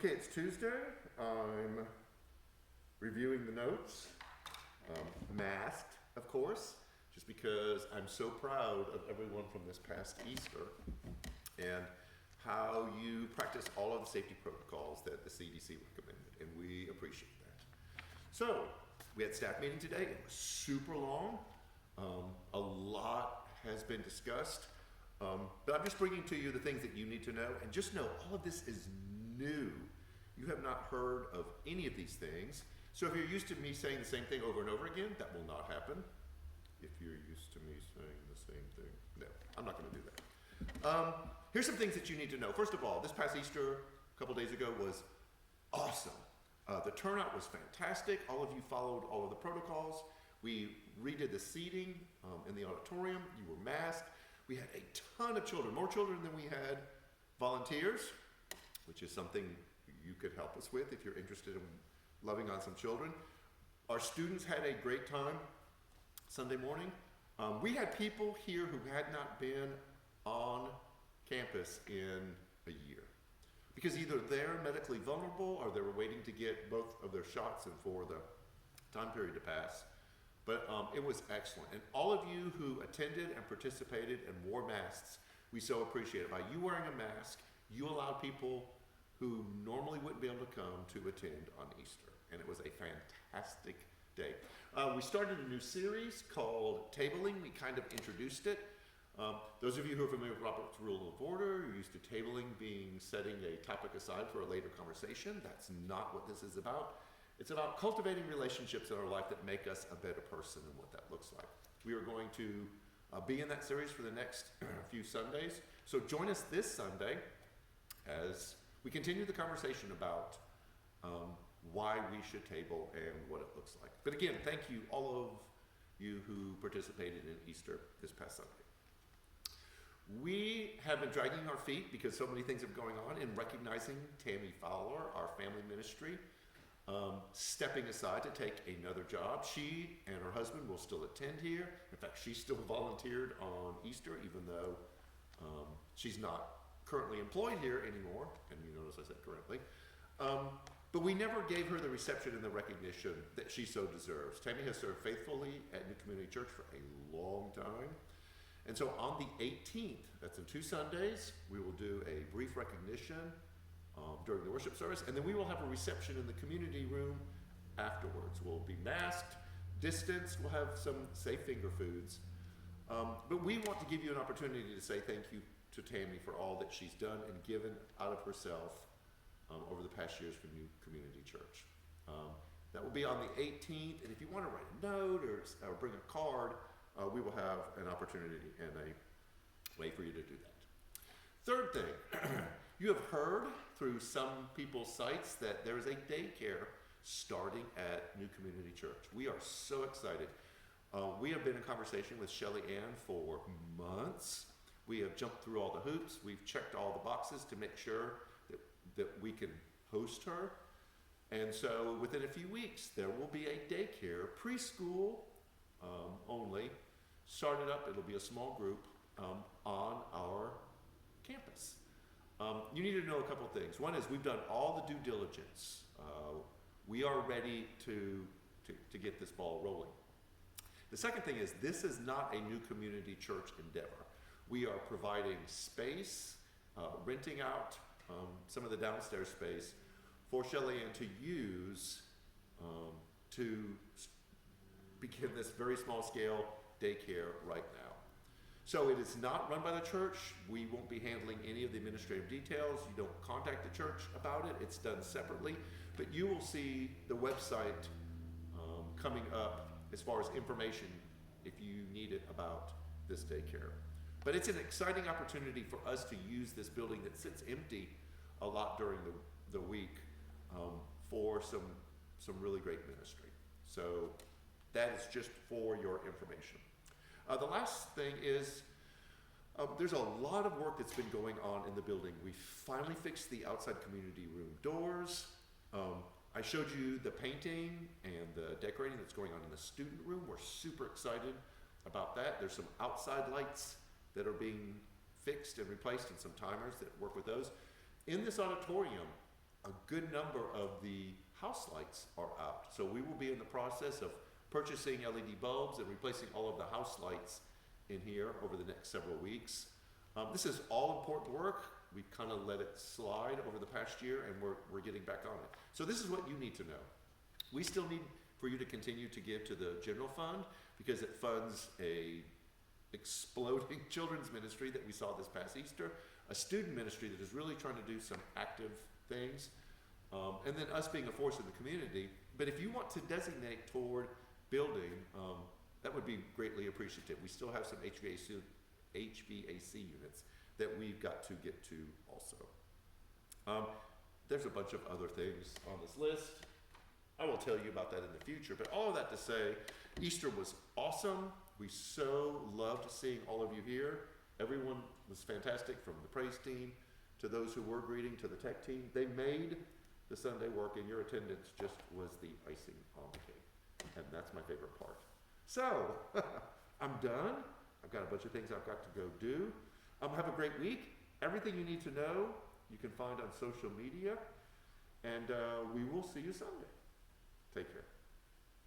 Okay, it's Tuesday. I'm reviewing the notes, masked, of course, just because I'm so proud of everyone from this past Easter and how you practice all of the safety protocols that the CDC recommended, and we appreciate that. So, we had staff meeting today. It was super long. A lot has been discussed, but I'm just bringing to you the things that you need to know, and just know all of this is new. You have not heard of any of these things. So if you're used to me saying the same thing over and over again, that will not happen. If you're used to me saying the same thing, no, I'm not going to do that. Here's some things that you need to know. First of all, this past Easter, a couple days ago, was awesome. The turnout was fantastic. All of you followed all of the protocols. We redid the seating in the auditorium. You were masked. We had a ton of children, more children than we had volunteers, which is something you could help us with if you're interested in loving on some children. Our students had a great time Sunday morning. We had people here who had not been on campus in a year because either they're medically vulnerable or they were waiting to get both of their shots and for the time period to pass. But it was excellent. And all of you who attended and participated and wore masks, we so appreciate it. By you wearing a mask, you allowed people who normally wouldn't be able to come to attend on Easter. And it was a fantastic day. We started a new series called Tabling. We kind of introduced it. Those of you who are familiar with Robert's Rule of Order, you're used to tabling being setting a topic aside for a later conversation. That's not what this is about. It's about cultivating relationships in our life that make us a better person and what that looks like. We are going to be in that series for the next few Sundays. So join us this Sunday as we continue the conversation about why we should table and what it looks like. But again, thank you, all of you who participated in Easter this past Sunday. We have been dragging our feet because so many things are going on in recognizing Tammy Fowler, our family ministry, stepping aside to take another job. She and her husband will still attend here. In fact, she still volunteered on Easter, even though she's not currently employed here anymore, and you notice I said currently. But we never gave her the reception and the recognition that she so deserves. Tammy has served faithfully at New Community Church for a long time. And so on the 18th, that's in 2 Sundays, we will do a brief recognition during the worship service, and then we will have a reception in the community room afterwards. We'll be masked, distanced, we'll have some safe finger foods. But we want to give you an opportunity to say thank you to Tammy for all that she's done and given out of herself over the past years for New Community Church. That will be on the 18th, and if you want to write a note or bring a card, we will have an opportunity and a way for you to do that. Third thing, you have heard through some people's sites that there is a daycare starting at New Community Church. We are so excited. We have been in conversation with Shelly Ann for months. We have jumped through all the hoops. We've checked all the boxes to make sure that we can host her. And so within a few weeks, there will be a daycare, preschool only, started up. It'll be a small group on our campus. You need to know a couple of things. One is we've done all the due diligence. We are ready to get this ball rolling. The second thing is this is not a New Community Church endeavor. We are providing space, renting out some of the downstairs space for Shelly Ann to use to begin this very small scale daycare right now. So it is not run by the church. We won't be handling any of the administrative details. You don't contact the church about it. It's done separately. But you will see the website coming up as far as information if you need it about this daycare. But it's an exciting opportunity for us to use this building that sits empty a lot during the week for some really great ministry. So that is just for your information. The last thing is there's a lot of work that's been going on in the building. We finally fixed the outside community room doors. I showed you the painting and the decorating that's going on in the student room. We're super excited about that. There's some outside lights that are being fixed and replaced and some timers that work with those. In this auditorium, a good number of the house lights are out. So we will be in the process of purchasing LED bulbs and replacing all of the house lights in here over the next several weeks. This is all important work. We kind of let it slide over the past year, and we're getting back on it. So this is what you need to know. We still need for you to continue to give to the general fund because it funds a exploding children's ministry that we saw this past Easter, a student ministry that is really trying to do some active things, and then us being a force in the community. But if you want to designate toward building, that would be greatly appreciative. We still have some HVAC units that we've got to get to also. There's a bunch of other things on this list. I will tell you about that in the future, but all of that to say, Easter was awesome. We so loved seeing all of you here. Everyone was fantastic, from the praise team to those who were greeting to the tech team. They made the Sunday work, and your attendance just was the icing on the cake. And that's my favorite part. So, I'm done. I've got a bunch of things I've got to go do. Have a great week. Everything you need to know, you can find on social media. And we will see you Sunday. Take care.